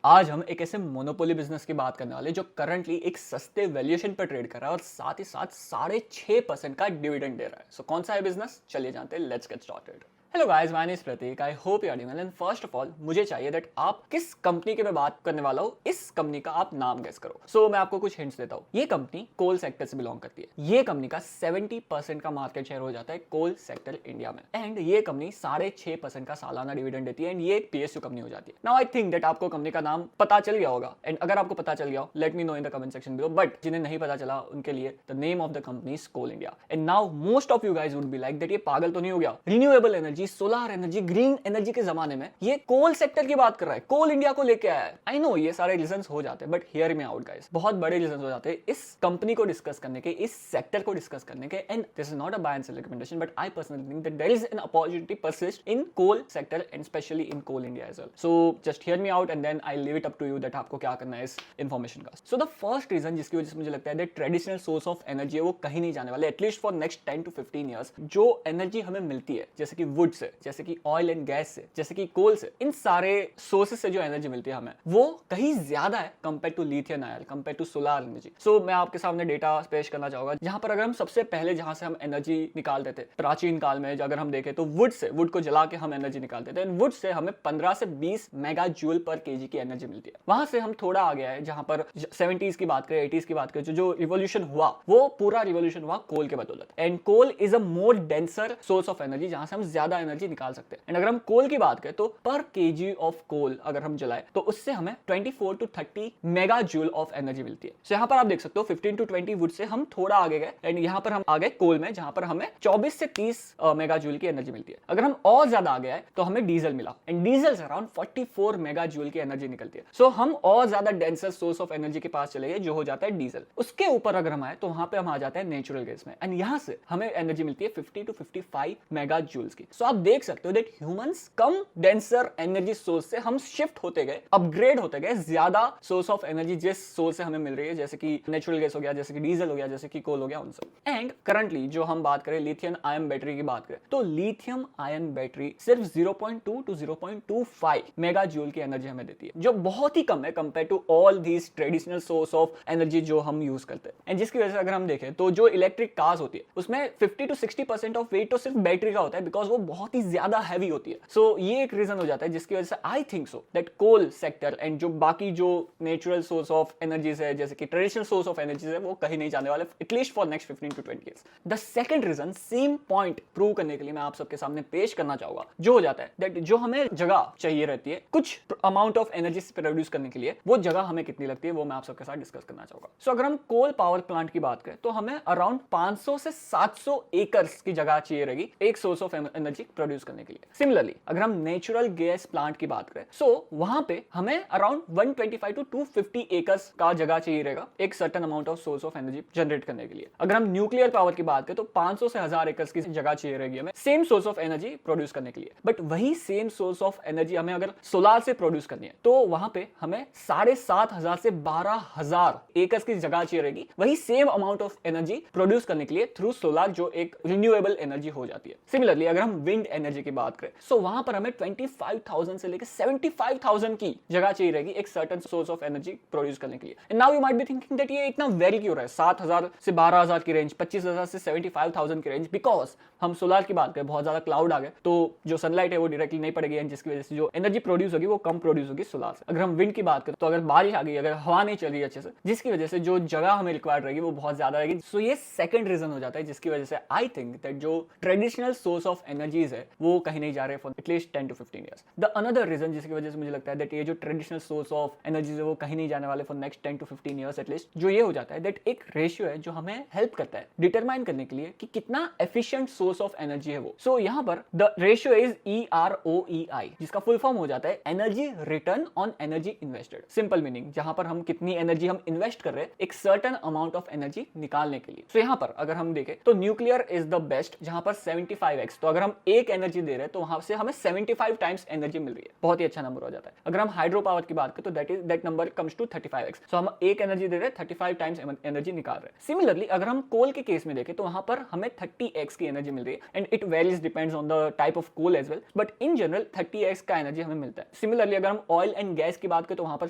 आज हम एक ऐसे मोनोपोली बिजनेस की बात करने वाले जो करंटली एक सस्ते वैल्यूएशन पर ट्रेड कर रहा है और साथ ही साथ 6.5% का डिविडेंड दे रहा है। सो कौन सा है बिजनेस, चलिए जानते हैं। Let's get started. Hello guys, my name is Prateek. I hope you are doing well and first of all मुझे चाहिए दैट आप किस कंपनी की मैं बात करने वाला हूँ, इस कंपनी का आप नाम गेस करो। सो मैं आपको कुछ हिंट्स देता हूँ। ये कंपनी कोल सेक्टर से बिलोंग करती है। ये कंपनी का 70% का मार्केट शेयर हो जाता है कोल सेक्टर इंडिया में एंड ये कंपनी 6.5% का सालाना डिविडेंड देती है एंड ये पीएसयू कंपनी हो जाती है। नाउ आई थिंक दैट आपको कंपनी का नाम पता चल गया होगा एंड अगर आपको पता चल गया हो let me know in the comment section below. But जिन्हें नहीं पता चला उनके लिए the name of the company is Coal India. And now most of you guys would be like that ये पागल तो नहीं हो गया, renewable energy, solar energy, green energy के जमाने में ये कोल सेक्टर की बात कर रहा है, कोल इंडिया को लेके आया है। आई नो ये सारे रीजंस हो जाते हैं but here me out guys, बहुत बड़े रीजंस हो जाते हैं इस कंपनी को डिस्कस करने के, इस सेक्टर को डिस्कस करने के। And this is not a buy and sell recommendation but I personally think that there is an opportunity persist in coal sector and specially in Coal India as well. So just hear me out and then I leave it up to you that आपको क्या करना है इस information का। So the first reason जिसकी वजह से मुझे लगता है that traditional source of energy है वो कहीं नहीं जाने वाले at least for next 10 to 15 years. जो एनर्जी हमें मिलती है जैसे कि वुड से, जैसे कि ऑयल एंड गैस से, जैसे कि कोल से, इन सारे सोर्सेज से जो एनर्जी मिलती है हमें वो कहीं ज्यादा है compare to lithium ion, compare to solar energy. So मैं आपके सामने डेटा पेश करना चाहूंगा जहां पर अगर हम सबसे पहले जहां से हम एनर्जी निकालते थे प्राचीन काल में, अगर हम देखें तो वुड से, वुड को जला के हम एनर्जी निकालते थे। वुड से हमें 15 से 20 मेगा जूल पर केजी की एनर्जी मिलती है। वहां से हम थोड़ा आ गया है जहां पर 70s की बात करें, 80s की बात करें, जो रिवॉल्यूशन हुआ वो पूरा रिवॉल्यूशन हुआ कोल के बदौलत। And coal is a more denser source of energy जहां से हम ज्यादा एनर्जी निकाल सकते हैं। एंड अगर हम कोल की बात करें तो पर केजी ऑफ कोल अगर हम जलाए तो उससे हमें 24 to 30 mega joule of energy मिलती है। सो यहाँ पर आप देख सकते हो 15 to 20 वुड से हम थोड़ा आगे गए एंड यहाँ पर हम आ गए कोल में जहां पर हमें 24 से 30 मेगा जूल की एनर्जी मिलती है। अगर हम और ज्यादा आगे आए तो हमें डीजल मिला एंड डीजल से अराउंड 44 मेगा जूल की एनर्जी निकलती है। सो हम और ज्यादा डेंसर सोर्स ऑफ एनर्जी के पास चले गए जो हो जाता है डीजल। उसके ऊपर अगर हम आए तो वहां पे हम आ जाते हैं नेचुरल गैस में एंड यहाँ से हमें एनर्जी मिलती है 50 to 55 मेगा जूल्स की। सो आप देख सकते हो that humans come denser energy source से हम शिफ्ट होते गए, अपग्रेड होते गए ज्यादा सोर्स ऑफ एनर्जी जिस सोर्स से हमें मिल रही है, जैसे कि नेचुरल गैस हो गया, जैसे कि डीजल हो गया, जैसे कि कोल हो गया, उन सब। एंड करंटली जो हम बात करें लिथियम आयन बैटरी की बात करें तो लिथियम आयन बैटरी सिर्फ 0.2 to 0.25 मेगा जूल की एनर्जी हमें देती है, जो बहुत ही कम है compare to all these traditional source of energy जो हम यूज करते हैं। एंड जिसकी वजह से अगर हम देखें तो जो इलेक्ट्रिक कार्स होती है उसमें 50 to 60% ऑफ वेट तो सिर्फ बैटरी का होता है बिकॉज वो बहुत ही ज्यादा हैवी होती है। सो ये एक रीजन हो जाता है जिसकी वजह से I think so that coal sector and जो बाकी जो नेचुरल सोर्स ऑफ एनर्जीज है जैसे कि ट्रेडिशनल सोर्स ऑफ एनर्जीज है वो कहीं नहीं जाने वाले at least for next 15 to 20 years. The second reason same point prove करने के लिए मैं आप सबके सामने पेश करना चाहूंगा, जो हो जाता है दैट जो हमें जगह चाहिए रहती है कुछ अमाउंट ऑफ एनर्जी प्रोड्यूस करने के लिए, वो जगह हमें कितनी लगती है वो मैं आप सबके साथ डिस्कस करना चाहूंगा। सो अगर हम कोल पावर प्लांट की बात करें तो हमें अराउंड 500 से 700 एकर्स की जगह चाहिए रहेगी एक सोर्स ऑफ एनर्जी प्रोड्यूस करने के लिए। सिमिलरली अगर हम नेचुरल गैस प्लांट की बात करें सो वहां पे हमें अराउंड 125 to 250 एकर्स का जगह चाहिए रहेगा एक certain amount of source of energy generate करने के लिए। अगर हम न्यूक्लियर पावर की बात करें तो 500 से 1000 एकर्स की जगह चाहिए रहेगी हमें same source of energy produce करने के लिए। बट वही सेम सोर्स ऑफ एनर्जी हमें अगर सोलार से प्रोड्यूस करनी है तो वहां पे हमें 7,500 से 12,000 एकर्स की जगह चाहिए रहेगी वही same amount of energy produce करने के लिए थ्रू सोलार, जो एक रिन्यूएबल एनर्जी हो जाती है। सिमिलरली अगर हम विंड एनर्जी की बात करें सो वहां पर हमें 25,000 से लेकर 75,000 की जगह चाहिए रहेगी एक certain source of energy produce करने के लिए। And now you might be thinking that ये इतना वेरी क्यों रहा है 7,000 से 12,000 की रेंज, 25,000 से 75,000 की रेंज, बिकॉज हम सोलार की बात करें बहुत ज्यादा क्लाउड आ गए तो जो सनलाइट है वो डायरेक्टली नहीं पड़ेगी एंड जिसकी वजह से जो एनर्जी प्रोड्यूस होगी वो कम प्रोड्यूस होगी सोलार से। अगर हम विंड की बात करें तो अगर बारिश आ गई, अगर हवा नहीं चल रही अच्छे से, जिसकी वजह से जो जगह हमें रिक्वायर्ड रहेगी वो बहुत ज्यादा रहेगी। सो ये सेकंड रीजन हो जाता है जिसकी वजह से आई थिंक दैट जो ट्रेडिशनल सोर्स ऑफ एनर्जीज है वो कहीं नहीं जा रहे for at least 10 to 15 years. The another reason जिसकी वजह से मुझे लगता है दैट ये जो ट्रेडिशनल सोर्स ऑफ एनर्जीज है वो कहीं नहीं जाने वाले for next 10 to 15 years at least, जो ये हो जाता है दैट एक रेशियो है जो हमें हेल्प करता है डिटरमाइन करने के लिए कि कितना एफिशिएंट सोर्स ऑफ एनर्जी है वो। सो यहाँ पर द रेशियो इज EROEI, जिसका फुल फॉर्म हो जाता है energy return on energy invested. Simple meaning जहां पर हम कितनी एनर्जी हम इन्वेस्ट कर रहे हैं एक सर्टेन अमाउंट ऑफ एनर्जी निकालने के लिए। सो यहाँ पर अगर हम देखें तो न्यूक्लियर इज द बेस्ट जहां पर 75x, तो अगर हम एक एनर्जी दे रहे हैं तो वहां से हमें 75 टाइम्स एनर्जी मिल रही है, बहुत ही अच्छा नंबर हो जाता है। अगर हम हाइड्रो पावर की बात करें तो that number comes to 35x। So हम एक एनर्जी दे रहे हैं, 35 टाइम्स एनर्जी निकाल रहे हैं। सिमिलरली अगर हम कोल के केस में देखें तो वहां पर हमें 30x की एनर्जी मिल रही है, and it varies depends on the type of coal as well, but in general 30x का एनर्जी हमें मिलता है। सिमिलरली अगर हम ऑयल एंड गैस की बात करें तो वहां पर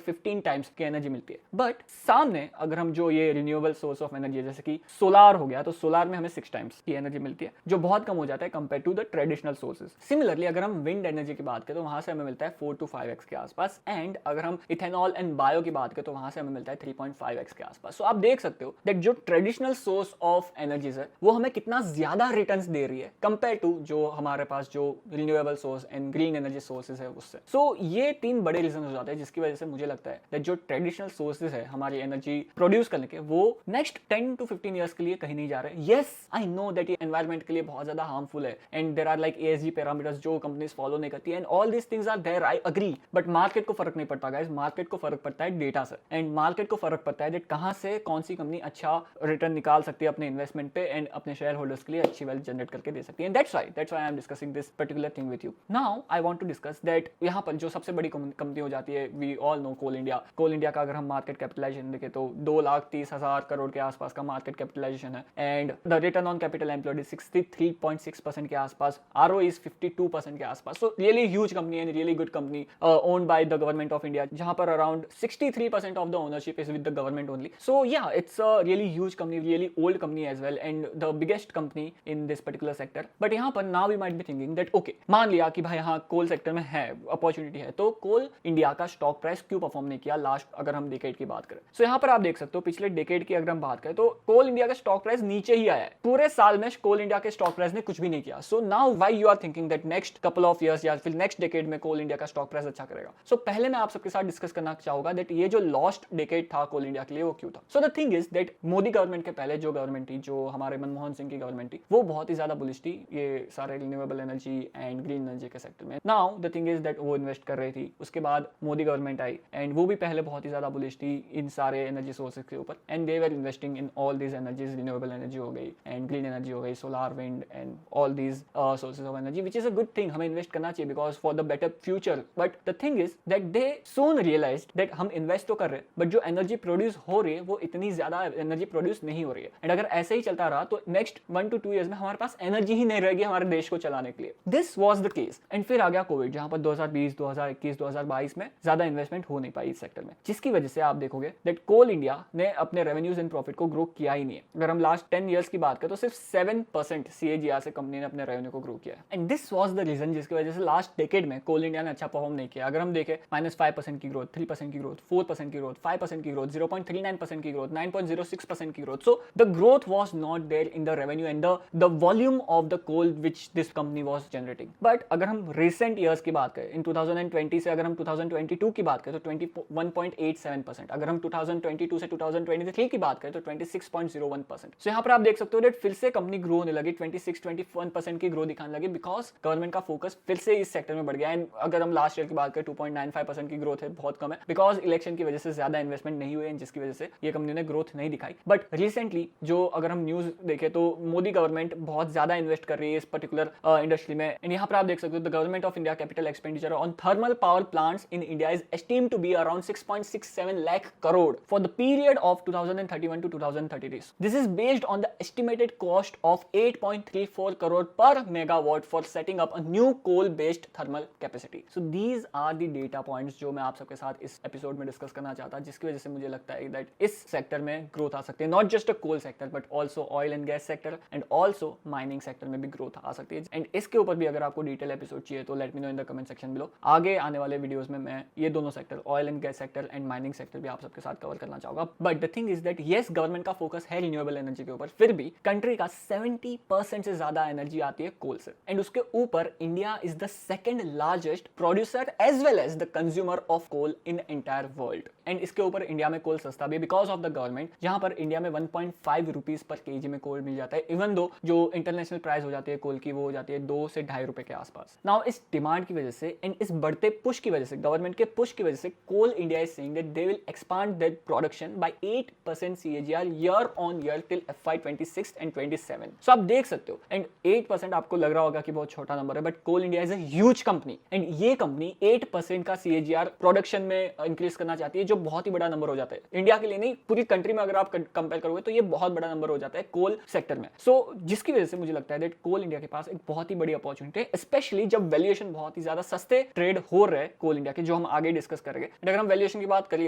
15 टाइम्स की एनर्जी मिलती है। बट सामने अगर हम जो ये रिन्यूएबल सोर्स ऑफ एनर्जी है जैसे कि सोलार हो गया, तो सोलार में हमें 6 टाइम्स की एनर्जी मिलती है, जो बहुत कम हो जाता है compare to the traditional sources. Similarly अगर हम विंड एनर्जी की बात करें तो वहां से हमें मिलता है 4 to 5x के आसपास, एंड अगर हम इथेनॉल एंड बायो की बात करें तो वहां से हमें मिलता है 3.5x के आसपास। सो आप देख सकते हो दैट जो ट्रेडिशनल सोर्स ऑफ एनर्जीज है वो हमें कितना ज्यादा रिटर्न्स दे रही है कंपेयर टू जो हमारे पास जो renewable source and green energy sources है उससे। सो ये 3 बड़े रीजन हो जाते हैं जिसकी वजह से मुझे लगता है दैट जो ट्रेडिशनल सोर्सेज है हमारी एनर्जी प्रोड्यूस करने के, वो नेक्स्ट 10 to 15 ईयर्स के लिए कहीं नहीं जा रहे। यस आई नो दैट ये एनवायरमेंट के लिए बहुत ज्यादा हार्मफुल है, and there are like ESG parameters जो कंपनीज फॉलो नहीं करती, and all these things are there, I agree. But market को फर्क नहीं पड़ता गाइस, मार्केट को फर्क पड़ता है डेटा से, एंड मार्केट को फर्क पड़ता है दैट कहां से कौन सी कंपनी अच्छा रिटर्न निकाल सकती है अपने इन्वेस्टमेंट पे, एंड अपने शेयर होल्डर्स के लिए अच्छी वेल्थ जनरेट करके दे सकती है। And that's why I am discussing this particular thing with you. Now I want to discuss that यहाँ पर जो सबसे बड़ी कंपनी हो जाती है, we all know Coal India. Coal India का अगर हम मार्केट कैपिटलाइजेशन देखें तो 2,30,000 करोड़ के आसपास का मार्केट कैपिटलाइजेशन है, and the return on capital employed is 63.6% के आसपास, ROE इज 52% के आसपास। So really huge company and really good company owned by the government of India, जहां पर around 63% of the ownership is with the government only. So yeah it's a really huge company, really old company as well, and the biggest company in this particular sector. But यहाँ पर now we might be thinking that okay, मान लिया कि भाई हाँ coal sector में है opportunity है, तो कोल इंडिया का स्टॉक प्राइस क्यों परफॉर्म नहीं किया लास्ट, अगर हम डिकेड की बात करें। सो यहाँ पर आप देख सकते हो पिछले डिकेड की अगर हम बात करें तो कोल इंडिया का स्टॉक प्राइस नीचे ही आया है, पूरे साल में कोल इंडिया के स्टॉक प्राइस ने कुछ भी नहीं किया। So now why you are thinking that next couple of years या फिर नेक्स्ट डिकेड में कोल इंडिया का स्टॉक प्राइस अच्छा करेगा। सो पहले मैं आप सबके साथ डिस्कस करना चाहूंगा दैट ये जो लॉस्ट डिकेड था कोल इंडिया के लिए वो क्यों था। So the thing is that Modi government के पहले जो गवर्नमेंट थी, जो हमारे मनमोहन सिंह की गवर्नमेंट थी, वो बहुत ही ज्यादा बुलिश थी ये सारे renewable energy and green energy के सेक्टर में। Now the thing is that वो इन्वेस्ट कर रही थी, उसके बाद मोदी गवर्नमेंट आई एंड वो भी पहले बहुत ही ज्यादा बुलिश थी इन सारे एनर्जी सोर्सेज के ऊपर, and they were investing in all these energies, renewable energy हो गई एंड ग्रीन एनर्जी हो गई, solar, wind and all these sources of energy, which is a good thing. हमें इन्वेस्ट करना चाहिए because for the better future. But the thing is that they soon realized that हम invest तो कर रहे हैं बट जो एनर्जी प्रोड्यूस हो रही है वो इतनी ज्यादा एनर्जी प्रोड्यूस नहीं हो रही है, एंड अगर ऐसे ही चलता रहा तो नेक्स्ट 1 to 2 ईयर्स में हमारे पास एनर्जी ही नहीं रहेगी हमारे देश को चलाने के लिए। This was the case, and फिर आ गया कोविड, जहां पर 2020, 2021, 2022 में ज्यादा इन्वेस्टमेंट हो नहीं पाई इस सेक्टर में, जिसकी वजह से आप देखोगे दैट कोल इंडिया ने अपने रेवेन्यूज एंड प्रॉफिट को ग्रो किया ही नहीं है। अगर हम लास्ट 10 ईयर्स की बात करें तो सिर्फ 7% CAGR से कंपनी ने अपने रेवेन्यू को ग्रो किया है, and this was the reason जिसकी वजह से लास्ट डेकेड में कोल इंडिया ने अच्छा परफॉर्म नहीं किया। अगर हम देखें -5% की ग्रोथ, 3% की ग्रोथ, 4% की ग्रोथ, 5% की ग्रोथ, 0.39% की ग्रोथ, 9.06% की growth. So the growth was not there in the revenue and the volume of the coal which this company was generating. But अगर हम रिसेंट ईयर्स की बात करें, इन 2020 से अगर हम 2022 की बात करें तो 21.87%, अगर हम 2022 से 2023 की बात करें तो 26.01%। सो यहाँ पर आप देख सकते हो दैट फिर से कंपनी ग्रो होने लगी, 26-21% की ग्रो दिखाने लगी बिकॉज गवर्नमेंट का फोकस फिर से इस सेक्टर में बढ़ गया। एंड अगर हम लास्ट ईयर की बात करें 2.95% की ग्रोथ है, बहुत कम है बिकॉज इलेक्शन की वजह से ज्यादा इन्वेस्टमेंट नहीं हुए, जिसकी वजह से ये कंपनी ने ग्रोथ नहीं दिखाई। बट रिसेंटली जो अगर हम न्यूज देखें तो मोदी गवर्नमेंट बहुत ज्यादा इन्वेस्ट कर रही है इस पर्टिकुलर इंडस्ट्री में, एंड यहाँ पर आप देख सकते हो the government of India capital expenditure on thermal power plants in India is estimated to be around 6.67 lakh crore for the period of 2031 to 2033. This is based on the estimated cost of 8.34 crore per megawatt for setting up a new coal-based thermal capacity. So these are the data points जो मैं आप सबके साथ इस episode में discuss करना चाहता, जिसकी वजह से मुझे लगता है दैट इस सेक्टर में ग्रोथ आ सकती है, not just a coal sector but also oil and gas sector and also mining sector में भी ग्रोथ आ सकती है। एंड इसके ऊपर भी अगर आपको डिटेल एपिसोड चाहिए तो late me know in the comment section below. आगे आने वाले वीडियोस में मैं ये दोनों sector, oil and gas sector and mining sector भी आप सबके साथ कवर करना चाहूंगा। But the thing is that yes government का फोकस है रिन्यूएबल एनर्जी के ऊपर, फिर भी कंट्री का 70% से ज्यादा एनर्जी आती है कोल से, एंड उसके ऊपर India is the second largest producer as well as the consumer of coal in entire world. And इसके ऊपर इंडिया में कोल सस्ता भी बिकॉज ऑफ द गवर्नमेंट, जहां पर इंडिया में 1.5 रुपीज पर केजी में कोल मिल जाता है, इवन दो जो इंटरनेशनल प्राइस हो जाती है कोल की वो हो जाती है 2 से 2.5 रुपए के आसपास। नाउ इस डिमांड की वजह से एंड इस बढ़ते पुश की वजह से, गवर्नमेंट के पुश की वजह से, Coal India is saying that they will expand their production by 8% CAGR year on year till FY 26 and 27। So आप देख सकते हो, एंड 8% आपको लग रहा होगा कि बहुत छोटा नंबर है, but Coal India is a huge company and ये कंपनी 8% का CAGR प्रोडक्शन में इंक्रीज करना चाहती है, जो बहुत ही बड़ा नंबर हो जाता है इंडिया के लिए नहीं, पूरी कंट्री में अगर आप कंपेयर करोगे तो ये बहुत बड़ा नंबर हो जाता है कोल सेक्टर में। सो जिसकी वजह से मुझे लगता है दैट कोल इंडिया के पास एक बहुत ही बड़ी अपॉर्चुनिटी है, स्पेशली जब वैल्यूएशन बहुत ही ज्यादा सस्ते ट्रेड हो रहे हैं कोल इंडिया के, जो हम आगे डिस्कस करेंगे। अगर हम वैल्यूएशन की बात कर ही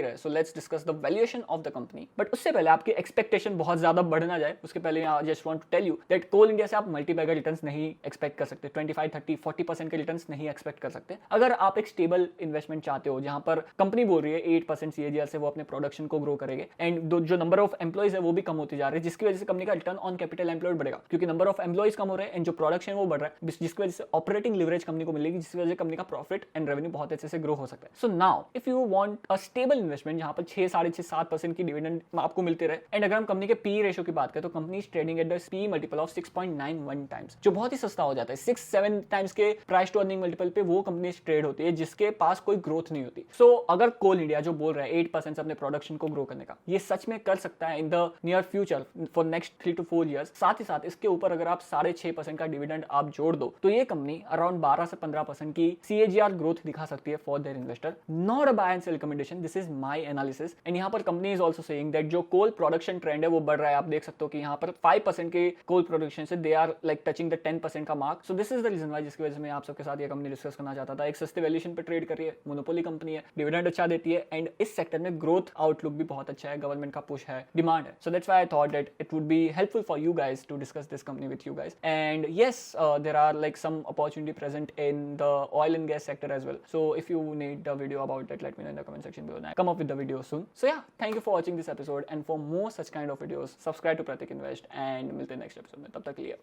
रहे, so let's discuss the valuation of the company. But उससे पहले आपकी एक्सपेक्टेशन बहुत ज्यादा बढ़ ना जाए, उसके पहले I just want to tell you that Coal India से आप मल्टीबैगर रिटर्न्स नहीं एक्सपेक्ट कर सकते, 25, 30, 40% के रिटर्न्स नहीं एक्सपेक्ट कर सकते। अगर आप एक स्टेबल इन्वेस्टमेंट चाहते हो जहां पर कंपनी बोल रही है 8% CAGR से वो अपने प्रोडक्शन को ग्रो करेंगे एंड जो नंबर ऑफ एम्प्लॉइज है वो भी कम होती जा रही है, जिसकी वजह से कंपनी का रिटर्न ऑन कैपिटल एम्प्लॉयड बढ़ेगा, क्योंकि नंबर ऑफ एम्प्लॉइज कम हो रहे हैं एंड जो प्रोडक्शन वो बढ़ रहा है, जिसकी वजह से ऑपरेटिंग लिवरेज कंपनी को मिलेगी, जिसकी वजह से कंपनी का प्रॉफिट एंड रेवेन्यू बहुत अच्छे से ग्रो हो सकता है। So now if you want a stable investment जहां पर 6, 6.5, 7% की डिविडेंड आपको मिलते रहे, एंड अगर हम कंपनी के पी रेशियो की बात करें तो company is trading at the P multiple of 6.91 times, जो बहुत ही सस्ता हो जाता है। 6-7 टाइम्स के प्राइस टू अर्निंग मल्टीपल पे वो कंपनी ट्रेड होती है जिसके पास कोई ग्रोथ नहीं होती। सो अगर कोल इंडिया जो बोल रहा है 8% से अपने प्रोडक्शन को ग्रो करने का, ये सच में कर सकता है in the near future for next 3 to 4 years. साथ ही साथ इसके ऊपर अगर आप 6.5% का डिविडेंड आप जोड़ दो तो ये कंपनी अराउंड 12 से 15% की CAGR ग्रोथ दिखा सकती है for their investor. Not a buy and sell recommendation, this is my analysis. And यहाँ पर company is also saying that जो कोल प्रोडक्शन ट्रेंड है वो बढ़ रहा है। आप देख सकते हो कि यहाँ पर 5% के कोल प्रोडक्शन से they are like touching the 10% का mark. So this is the reason why, जिसकी वजह से मैं आप सबके साथ ये कंपनी डिस्कस करना चाहता था। एक सस्ते वैल्यूएशन पे ट्रेड कर रही है, मोनोपोली कंपनी है, डिविडेंड अच्छा देती है एंड इस सेक्टर में ग्रोथ आउटलुक भी बहुत अच्छा है, गवर्नमेंट का पुश है, डिमांड है। So that's why I thought that it would be helpful for you guys to discuss this company with you guys. And yes, there are like some opportunity present in the oil and gas sector as well. So if you need a video about that, let me know in the comment section below. I'll come up with the video soon. So yeah, thank you for watching this episode, and for more such kind of videos, subscribe to Pratik Invest and milte next episode mein. Tab tak ke liye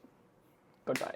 goodbye.